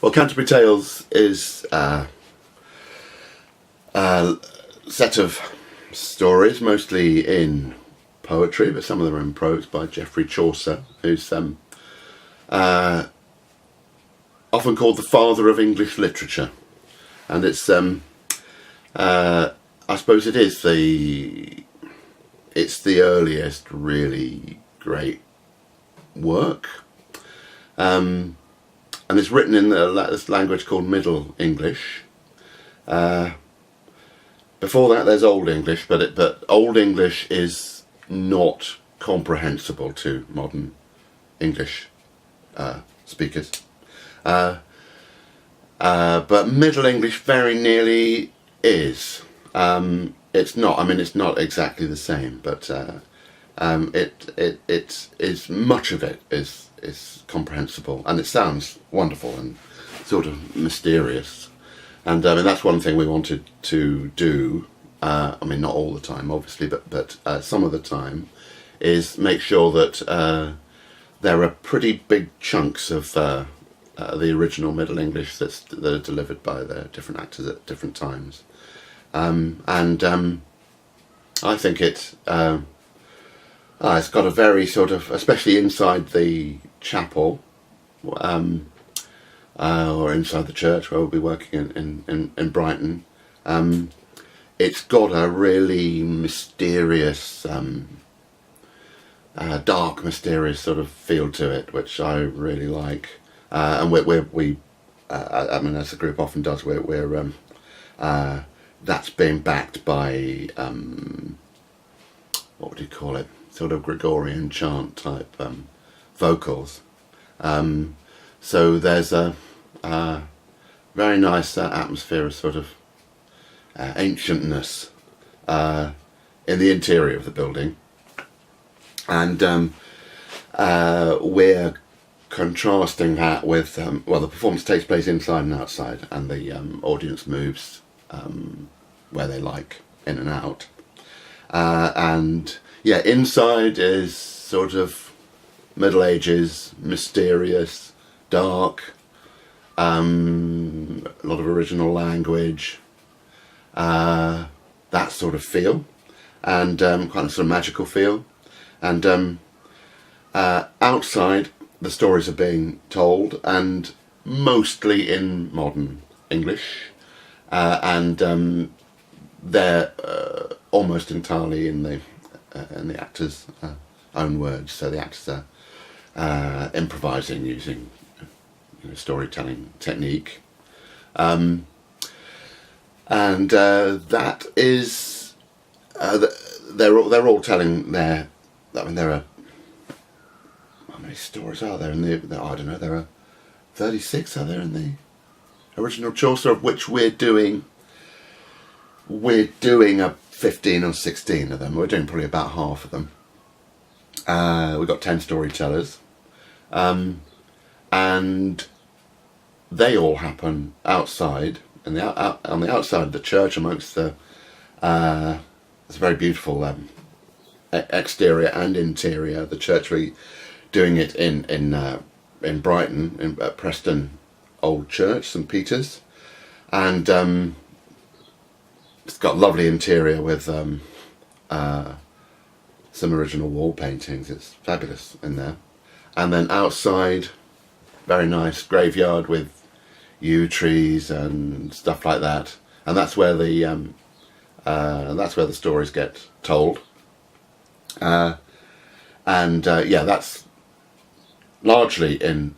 Well, Canterbury Tales is a set of stories, mostly in poetry, but some of them are in prose, by Geoffrey Chaucer, who's often called the father of English literature. And it's, I suppose it's the earliest really great work. And it's written in this language called Middle English. Before that, there's Old English, but Old English is not comprehensible to modern English speakers. But Middle English very nearly is. It's not. I mean, it's not exactly the same, but it is, much of it is comprehensible, and it sounds wonderful and sort of mysterious. And I mean, that's one thing we wanted to do. I mean, not all the time, obviously, but some of the time, is make sure that there are pretty big chunks of the original Middle English that are delivered by the different actors at different times. I think it's got a very sort of, especially inside the chapel, or inside the church where we'll be working in Brighton. It's got a really mysterious, dark, mysterious sort of feel to it, which I really like. And we I mean, as the group often does, we're that's being backed by what would you call it? Sort of Gregorian chant type vocals. So there's a very nice atmosphere of sort of ancientness in the interior of the building, and we're contrasting that with well, the performance takes place inside and outside, and the audience moves where they like, in and out, and yeah, inside is sort of Middle Ages, mysterious, dark, a lot of original language, that sort of feel, and kind of sort of magical feel. And outside, the stories are being told, and mostly in modern English, and they're almost entirely in the actors' own words. So the actors are improvising using storytelling technique, and that is they're all telling their. I mean, there are, how many stories are there in the I don't know, there are 36, are there, in the original Chaucer, of which we're doing a 15 or 16 of them. We're doing probably about half of them. We've got 10 storytellers, and they all happen outside, on the outside of the church, amongst the it's a very beautiful exterior and interior. The church, we're doing it in Brighton, at Preston Old Church, St Peter's, and it's got a lovely interior with some original wall paintings. It's fabulous in there. And then outside, very nice graveyard with yew trees and stuff like that. And that's where the stories get told. Yeah, that's largely in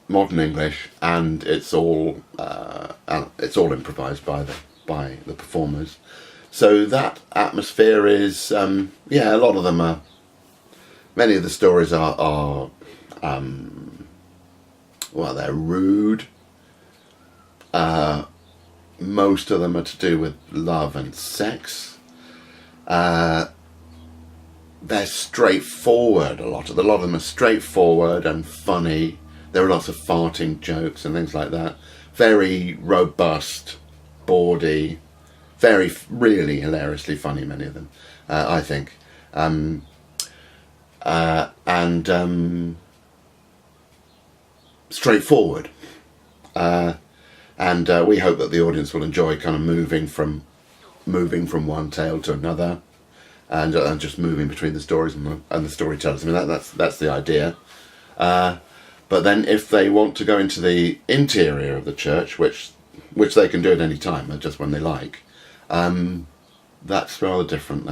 modern English, and it's all improvised by the performers. So that atmosphere is a lot of them are. Many of the stories are well, they're rude. Most of them are to do with love and sex. They're straightforward. A lot of them are straightforward and funny. There are lots of farting jokes and things like that. Very robust, bawdy, really hilariously funny, many of them, I think. And straightforward. and we hope that the audience will enjoy kind of moving from one tale to another, and just moving between the stories and the storytellers. I mean, that's the idea. But then, if they want to go into the interior of the church, which they can do at any time, just when they like, that's rather different.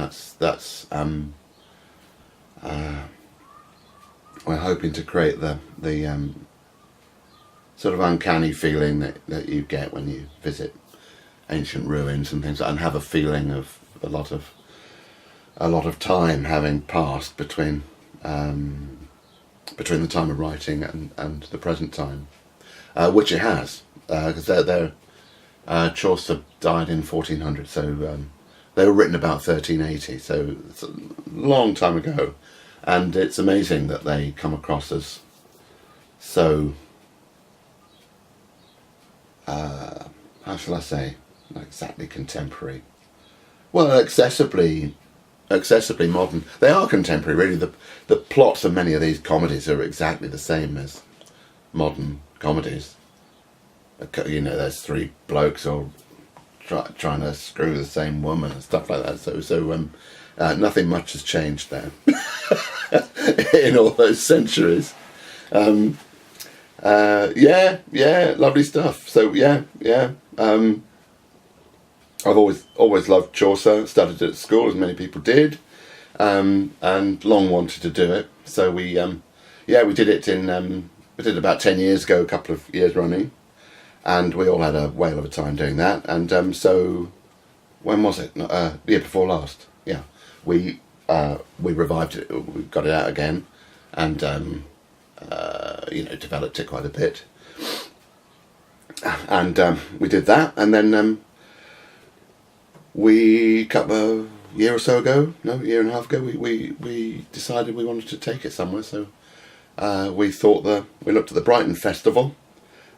We're hoping to create the sort of uncanny feeling that you get when you visit ancient ruins and things, and have a feeling of a lot of time having passed between the time of writing and the present time, which it has, because Chaucer died in 1400, so they were written about 1380, so it's a long time ago, and it's amazing that they come across as so, how shall I say, not exactly contemporary, well, accessibly modern. They are contemporary, really. The plots of many of these comedies are exactly the same as modern comedies. You know, there's three blokes all trying to screw the same woman and stuff like that. So nothing much has changed there in all those centuries. Yeah, lovely stuff. So yeah. I've always loved Chaucer. Studied it at school, as many people did, and long wanted to do it. So we did it we did it about 10 years ago, a couple of years running, and we all had a whale of a time doing that. And so, when was it? The year before last. Yeah, we revived it. We got it out again, and developed it quite a bit, and we did that, and then. A year and a half ago, we decided we wanted to take it somewhere. So we looked at the Brighton Festival,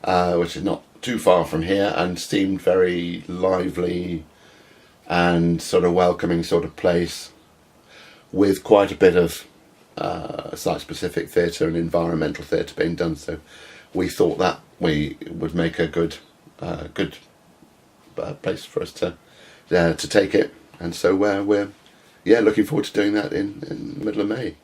which is not too far from here, and seemed very lively and sort of welcoming sort of place, with quite a bit of site-specific theatre and environmental theatre being done. So we thought that we would make a good place for us to take it, and so we're looking forward to doing that in the middle of May.